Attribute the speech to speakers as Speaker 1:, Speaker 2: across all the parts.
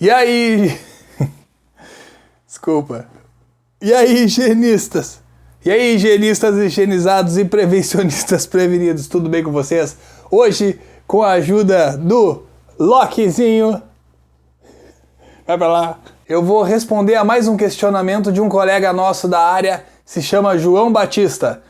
Speaker 1: E aí... Desculpa. E aí, higienistas? E aí, higienistas higienizados e prevencionistas prevenidos, tudo bem com vocês? Hoje, com a ajuda do Lokizinho... Vai pra lá. Eu vou responder a mais um questionamento de um colega nosso da área, se chama João Batista.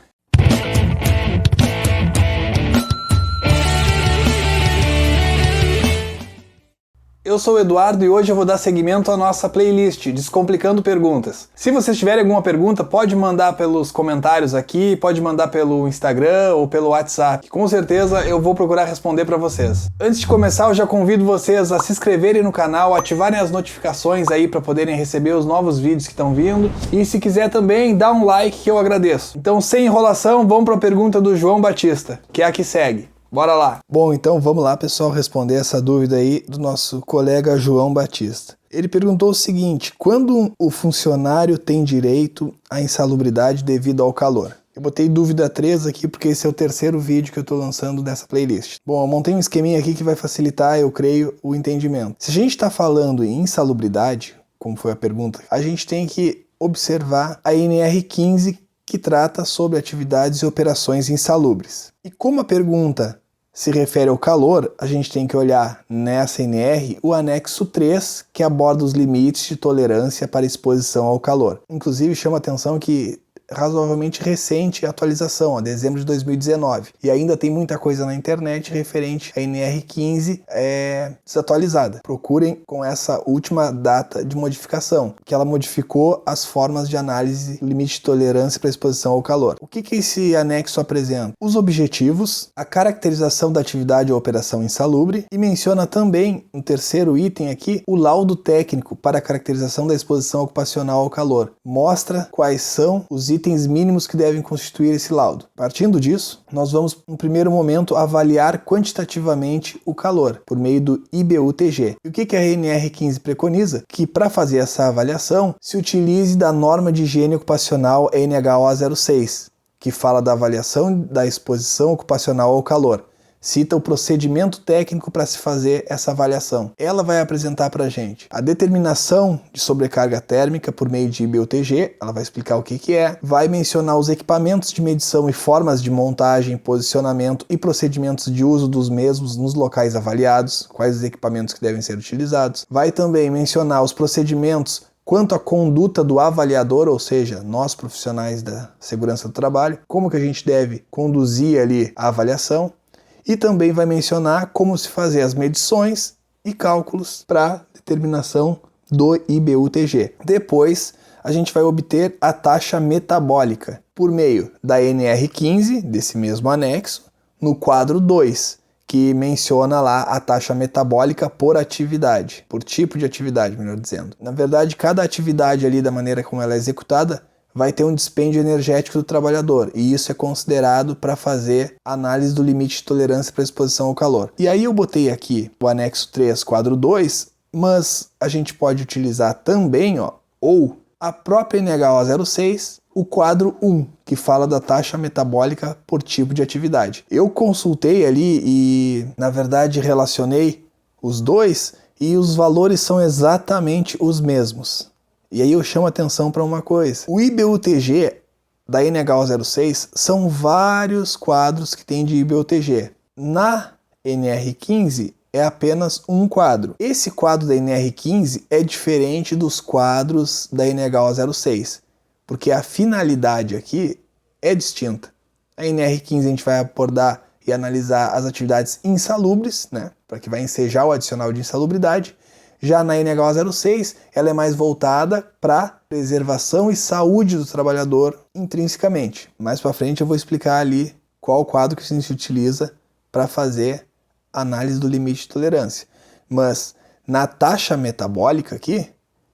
Speaker 1: Eu sou o Eduardo e hoje eu vou dar seguimento à nossa playlist Descomplicando Perguntas. Se vocês tiverem alguma pergunta, pode mandar pelos comentários aqui, pode mandar pelo Instagram ou pelo WhatsApp, que com certeza eu vou procurar responder para vocês. Antes de começar, eu já convido vocês a se inscreverem no canal, ativarem as notificações aí para poderem receber os novos vídeos que estão vindo. E se quiser também, dá um like que eu agradeço. Então, sem enrolação, vamos para a pergunta do João Batista, que é a que segue. Bora lá! Bom, então vamos lá, pessoal, responder essa dúvida aí do nosso colega João Batista. Ele perguntou o seguinte: quando o funcionário tem direito à insalubridade devido ao calor? Eu botei dúvida 3 aqui porque esse é o terceiro vídeo que eu estou lançando dessa playlist. Bom, eu montei um esqueminha aqui que vai facilitar, eu creio, o entendimento. Se a gente está falando em insalubridade, como foi a pergunta, a gente tem que observar a NR15, que trata sobre atividades e operações insalubres. E como a pergunta se refere ao calor, a gente tem que olhar nessa NR o anexo 3, que aborda os limites de tolerância para exposição ao calor. Inclusive chama a atenção que razoavelmente recente a atualização, dezembro de 2019. E ainda tem muita coisa na internet referente à NR15 desatualizada. Procurem com essa última data de modificação, que ela modificou as formas de análise do limite de tolerância para exposição ao calor. O que esse anexo apresenta? Os objetivos, a caracterização da atividade ou operação insalubre, e menciona também, no terceiro item aqui, o laudo técnico para a caracterização da exposição ocupacional ao calor. Mostra quais são os itens mínimos que devem constituir esse laudo. Partindo disso, nós vamos, no primeiro momento, avaliar quantitativamente o calor, por meio do IBU-TG. E o que a NR15 preconiza? Que para fazer essa avaliação, se utilize da norma de higiene ocupacional NHO06, que fala da avaliação da exposição ocupacional ao calor. Cita o procedimento técnico para se fazer essa avaliação. Ela vai apresentar para a gente a determinação de sobrecarga térmica por meio de IBU-TG, ela vai explicar o que é, vai mencionar os equipamentos de medição e formas de montagem, posicionamento e procedimentos de uso dos mesmos nos locais avaliados, quais os equipamentos que devem ser utilizados, vai também mencionar os procedimentos quanto à conduta do avaliador, ou seja, nós profissionais da segurança do trabalho, como que a gente deve conduzir ali a avaliação. E também vai mencionar como se fazer as medições e cálculos para determinação do IBU-TG. Depois, a gente vai obter a taxa metabólica por meio da NR15, desse mesmo anexo, no quadro 2, que menciona lá a taxa metabólica por atividade, por tipo de atividade, melhor dizendo. Na verdade, cada atividade ali, da maneira como ela é executada, vai ter um dispêndio energético do trabalhador, e isso é considerado para fazer análise do limite de tolerância para exposição ao calor. E aí eu botei aqui o anexo 3, quadro 2, mas a gente pode utilizar também, ou a própria NHO06, o quadro 1, que fala da taxa metabólica por tipo de atividade. Eu consultei ali e, na verdade, relacionei os dois e os valores são exatamente os mesmos. E aí eu chamo a atenção para uma coisa. O IBU-TG da NHO06 são vários quadros que tem de IBU-TG. Na NR15 é apenas um quadro. Esse quadro da NR15 é diferente dos quadros da NHO06, porque a finalidade aqui é distinta. A NR15 a gente vai abordar e analisar as atividades insalubres, né, para que vai ensejar o adicional de insalubridade. Já na NHO06, ela é mais voltada para preservação e saúde do trabalhador intrinsecamente. Mais para frente eu vou explicar ali qual quadro que a gente utiliza para fazer análise do limite de tolerância. Mas na taxa metabólica aqui,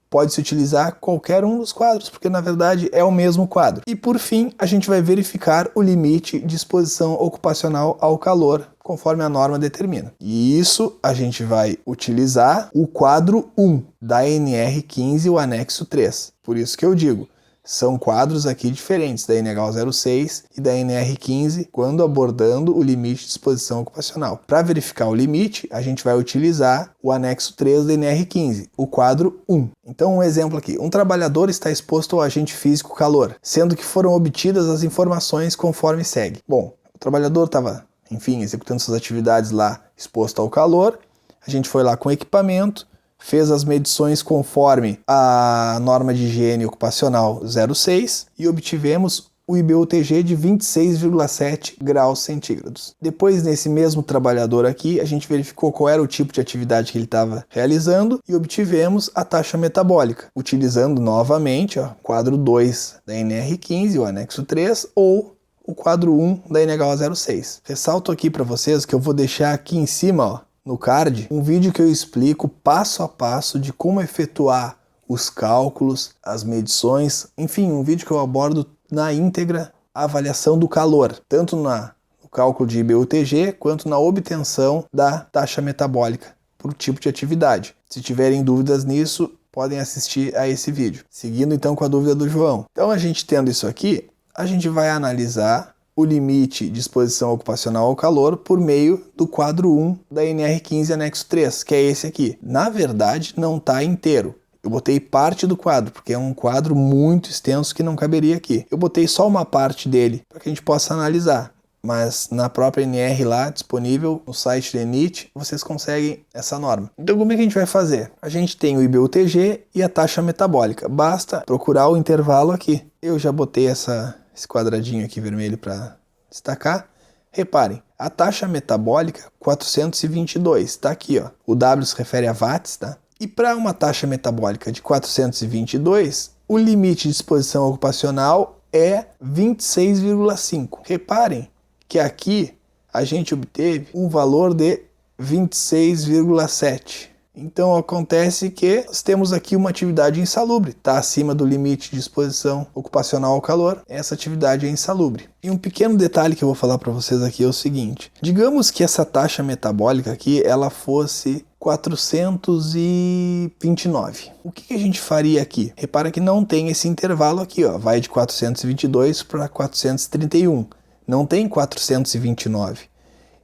Speaker 1: pode-se utilizar qualquer um dos quadros, porque na verdade é o mesmo quadro. E por fim, a gente vai verificar o limite de exposição ocupacional ao calor, conforme a norma determina. E isso a gente vai utilizar o quadro 1 da NR15, o anexo 3. Por isso que eu digo, São quadros aqui diferentes, da NH 06 e da NR15, quando abordando o limite de exposição ocupacional. Para verificar o limite, a gente vai utilizar o anexo 3 da NR15, o quadro 1. Então, um exemplo aqui. Um trabalhador está exposto ao agente físico calor, sendo que foram obtidas as informações conforme segue. Bom, o trabalhador estava, enfim, executando suas atividades lá exposto ao calor. A gente foi lá com equipamento, fez as medições conforme a norma de higiene ocupacional 06 e obtivemos o IBUTG de 26,7 graus centígrados. Depois, nesse mesmo trabalhador aqui, a gente verificou qual era o tipo de atividade que ele estava realizando e obtivemos a taxa metabólica, utilizando novamente o quadro 2 da NR15, o anexo 3, ou o quadro 1 da NH 06. Ressalto aqui para vocês que eu vou deixar aqui em cima, no card, um vídeo que eu explico passo a passo de como efetuar os cálculos, as medições, enfim, um vídeo que eu abordo na íntegra a avaliação do calor, tanto no cálculo de IBUTG quanto na obtenção da taxa metabólica por tipo de atividade. Se tiverem dúvidas nisso, podem assistir a esse vídeo. Seguindo então com a dúvida do João. Então, a gente tendo isso aqui, a gente vai analisar o limite de exposição ocupacional ao calor por meio do quadro 1 da NR15 anexo 3, que é esse aqui. Na verdade, não está inteiro. Eu botei parte do quadro, porque é um quadro muito extenso que não caberia aqui. Eu botei só uma parte dele, para que a gente possa analisar. Mas na própria NR lá, disponível no site da ENIT, vocês conseguem essa norma. Então, como é que a gente vai fazer? A gente tem o IBUTG e a taxa metabólica. Basta procurar o intervalo aqui. Eu já botei esse quadradinho aqui vermelho para destacar. Reparem, a taxa metabólica 422, está aqui, ó. O W se refere a watts, tá? E para uma taxa metabólica de 422, o limite de exposição ocupacional é 26,5. Reparem que aqui a gente obteve um valor de 26,7. Então acontece que nós temos aqui uma atividade insalubre, está acima do limite de exposição ocupacional ao calor, essa atividade é insalubre. E um pequeno detalhe que eu vou falar para vocês aqui é o seguinte: digamos que essa taxa metabólica aqui ela fosse 429. O que a gente faria aqui? Repara que não tem esse intervalo aqui, ó, vai de 422 para 431, não tem 429.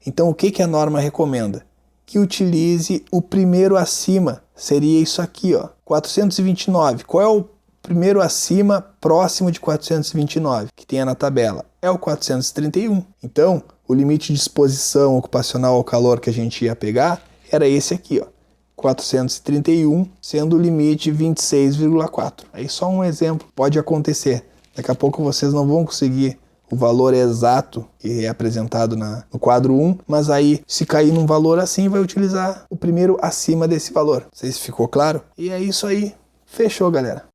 Speaker 1: Então o que a norma recomenda? Que utilize o primeiro acima, seria isso aqui, ó, 429. Qual é o primeiro acima próximo de 429 que tenha na tabela? É o 431. Então, o limite de exposição ocupacional ao calor que a gente ia pegar era esse aqui, ó, 431, sendo o limite 26,4. Aí só um exemplo, pode acontecer. Daqui a pouco vocês não vão conseguir o valor exato que é apresentado no quadro 1, mas aí, se cair num valor assim, vai utilizar o primeiro acima desse valor. Não sei se ficou claro? E é isso aí. Fechou, galera.